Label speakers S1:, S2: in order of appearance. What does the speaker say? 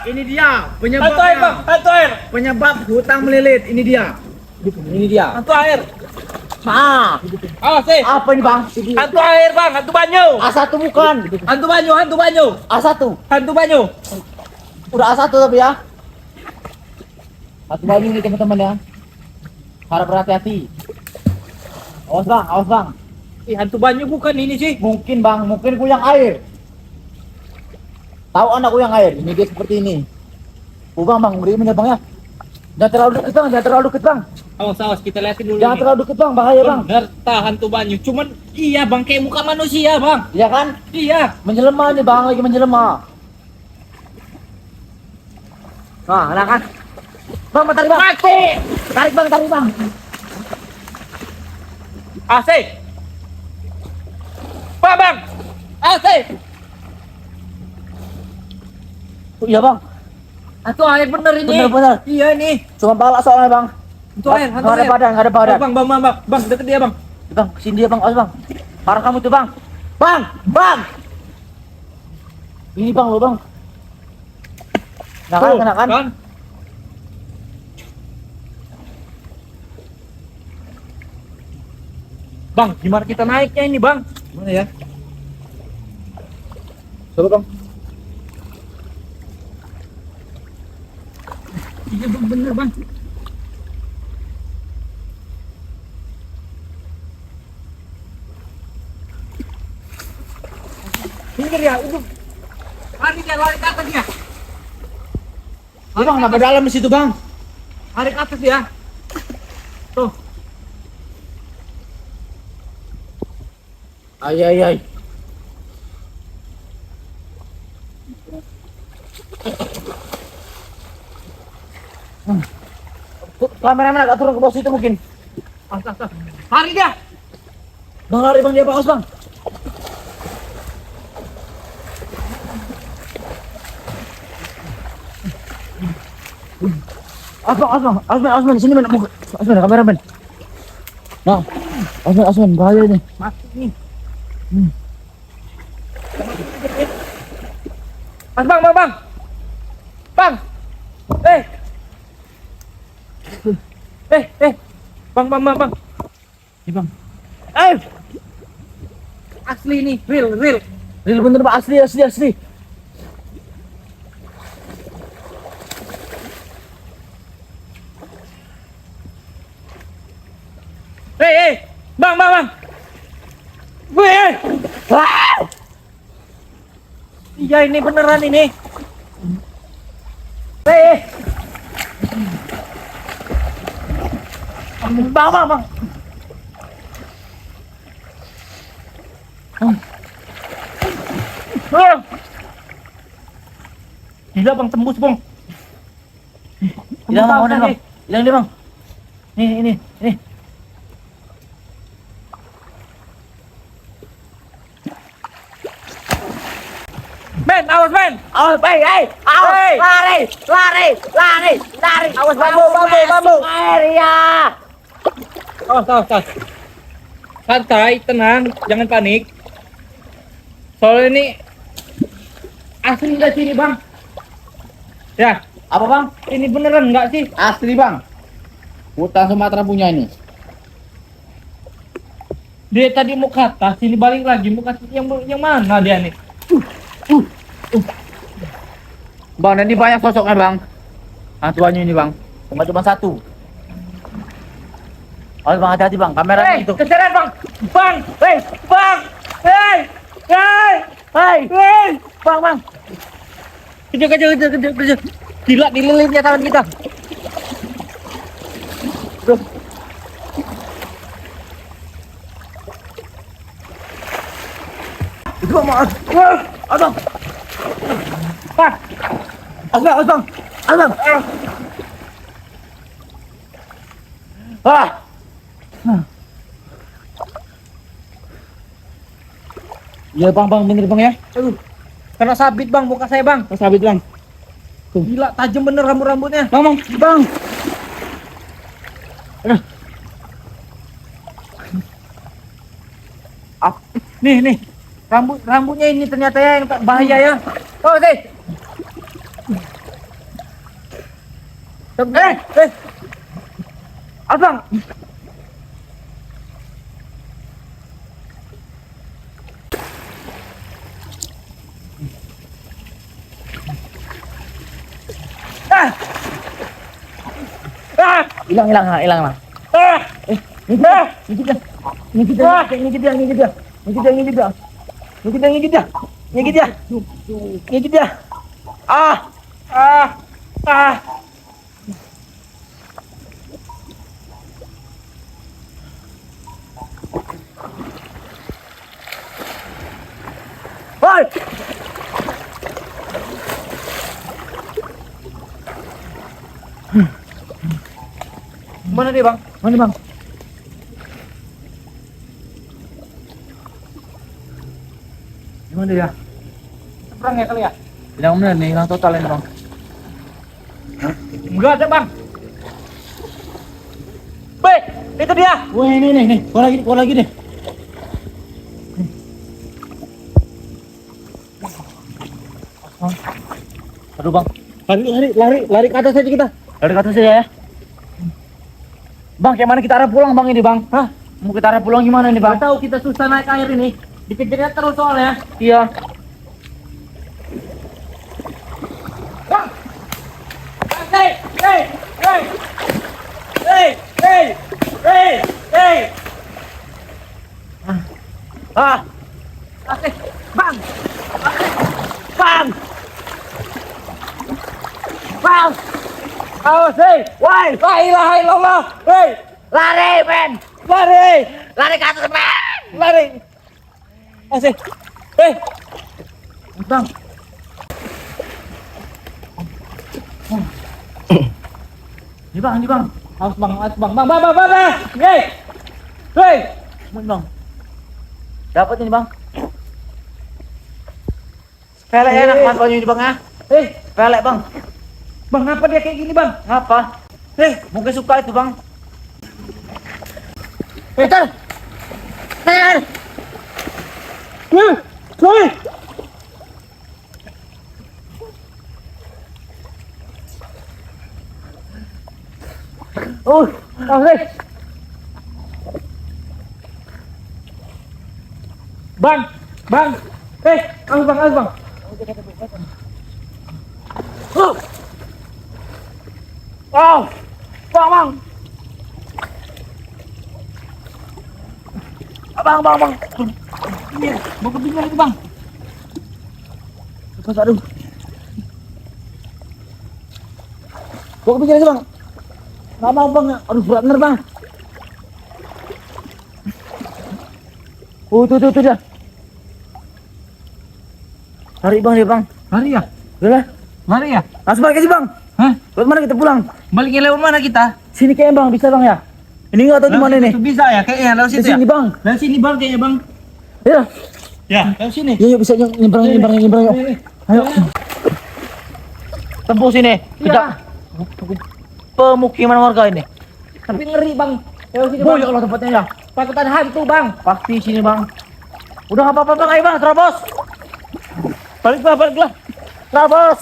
S1: ini dia penyebabnya.
S2: Hantu air bang, hantu air.
S1: Penyebab hutang melilit, ini dia. Ini dia.
S2: Hantu air.
S1: Ah,
S2: Awas sih.
S1: apa ini bang?
S2: Hantu air bang, hantu banyu.
S1: A1 bukan.
S2: Hantu banyu, hantu banyu.
S1: A1.
S2: Hantu banyu.
S1: Udah A1 tapi ya. Satu banyu ini teman-teman ya. Harap berhati-hati. Awas bang, awas bang.
S2: Ih, hantu banyu bukan ini sih.
S1: Mungkin bang, mungkin kuyang air. Tahu anak kuyang air? Ini dia seperti ini. Bang, beri minyak bang ya. Jangan terlalu dekat bang, jangan terlalu dekat bang.
S2: Awas, awas, kita liatin dulu.
S1: Jangan
S2: ini.
S1: terlalu dekat bang, bahaya bang.
S2: Bener, hantu banyu. Cuman iya bang, kayak muka manusia bang.
S1: Iya kan?
S2: Iya.
S1: Menjelma nih bang, lagi menjelma. Nah kan? Bang, tarik bang.
S2: Mati.
S1: Tarik bang.
S2: Asik. Bang. Asik.
S1: Iya bang,
S2: Hantu air bener ini.
S1: bener.
S2: Iya nih.
S1: Cuma balak soalnya bang.
S2: Hantu air, hantu
S1: Nggak ada
S2: air.
S1: badan, nggak ada badan.
S2: Bang, deket dia bang.
S1: Bang, kesini dia bang, awas bang. Parah kamu tuh bang. Bang. Ini bang lo bang. Nah kan,
S2: Tuh,
S1: kena kan?
S2: Bang, gimana kita naiknya ini bang?
S1: Gimana ya? Coba bang.
S2: Iya bang, bener bang. Pinggir ya, itu. Lari ke atas dia.
S1: Bang, kenapa dalam di situ bang?
S2: Lari ke atas ya. Tuh.
S1: Ay. Kameramen agak turun ke bawah situ mungkin.
S2: Atas. Lari dia.
S1: Bang lari bang, dia bagus bang. Asman di sini men. Asman kameramen. Nah, Asman bahaya ini.
S2: Mati nih. Mas bang. Bang. Bang.
S1: Ini bang.
S2: Asli nih, real.
S1: Real bener bang, asli.
S2: Bang. Weh. Iya ini beneran ini.
S1: Bang.
S2: Gila bang, tembus bang.
S1: Hilang bang. Hilang dia bang. Ini.
S2: Men, awas men.
S1: Awas, lari.
S2: Awas bambu.
S1: Air ya.
S2: Awas. Santai, tenang, jangan panik. Soalnya ini asli nggak sini bang? Ya,
S1: Apa bang?
S2: ini beneran nggak sih?
S1: Asli bang. Hutan Sumatera punya ini.
S2: Dia tadi mau ke atas, sini balik lagi mau ke atas yang mana dia nih?
S1: Bang, dan ini banyak sosoknya bang. Hantuannya ini bang. Bukan cuma satu. Awas bang, hati-hati bang. Kamera itu.
S2: Keseret bang. Bang.
S1: Bang.
S2: Kejar. Gila dililitnya tangan kita.
S1: Tuh. Itu bang, abang.
S2: Bang.
S1: Abang. Iya bang, bener bang ya.
S2: Aduh. Kena sabit bang, muka saya bang.
S1: Sabit bang.
S2: Gila tajam bener rambutnya.
S1: Bang.
S2: Nih. Rambutnya ini ternyata ya yang bahaya ya. Oh, deh.
S1: Abang. Hilang lah. Ngigit dia. Hoi! Mana dia, Bang? Mana, Bang? Gimana dia?
S2: Perang ya kali ya?
S1: Hilang bener nih, hilang total ini, Bang.
S2: Enggak ada, Bang.
S1: Weh, itu dia. Wah, ini nih. Kau lagi nih. Aduh, Bang. Lari ke atas aja kita. Lari ke atas aja ya. Bang, kayak mana kita arah pulang, Bang, ini, Bang? Hah? Mau kita arah pulang gimana nih, Bang?
S2: Nggak tahu, kita susah naik air ini. Dikejarnya terus soalnya.
S1: Iya.
S2: Bang! Hey!
S1: Ah,
S2: Oke, Bang!
S1: Bang! Bang! Awas, hei! Woi! La ilaha illallah! Hei! Lari, men! Lari! Lari ke atas, men! Lari! Asik! Hei! Bang! Ini, Bang!
S2: Awas, Bang! Hei!
S1: Hei! Bang! Dapat ini, Bang! Pelek enak manfaatnya ini, Bang, ya?
S2: Hei!
S1: Pelek, Bang!
S2: Bang, ngapa dia kayak gini, Bang?
S1: Apa? Mungkin suka itu, Bang. Peter!
S2: Sorry!
S1: Asik!
S2: Bang! Awas, Bang!
S1: Oh! Bang! Bang!
S2: Ini, mau ke pinggir itu, Bang.
S1: Lepas, aduh. Gua kepikiran sih, Bang. Nggak mau, Bang. Aduh, berat bener, Bang. Tuh dia. Lari, Bang, dia, Bang.
S2: Lari ya?
S1: Udah lah.
S2: Lari ya?
S1: Langsung balik aja, Bang.
S2: Hah?
S1: Lewat mana kita pulang?
S2: Baliknya lewat mana kita?
S1: Sini kayaknya, Bang. Bisa, Bang, ya? Ini nggak tahu di mana nih.
S2: Itu bisa ya? Kayaknya lewat
S1: Di
S2: situ ya?
S1: sini, Bang.
S2: Lewat sini, Bang, kayaknya, Bang.
S1: Ya.
S2: Ya, lewat sini.
S1: Yuk, bisa nyebrang yuk. Ayo. Tempuh sini.
S2: Iya.
S1: Pemukiman warga ini.
S2: Tapi ngeri, Bang. Lewat sini,
S1: Oh,
S2: Bang.
S1: ya Allah tempatnya ya.
S2: Takut ada hantu, Bang.
S1: Pasti sini, Bang. Udah nggak apa-apa, Bang. Ayo, Bang, terobos. Balik lah. Terobos.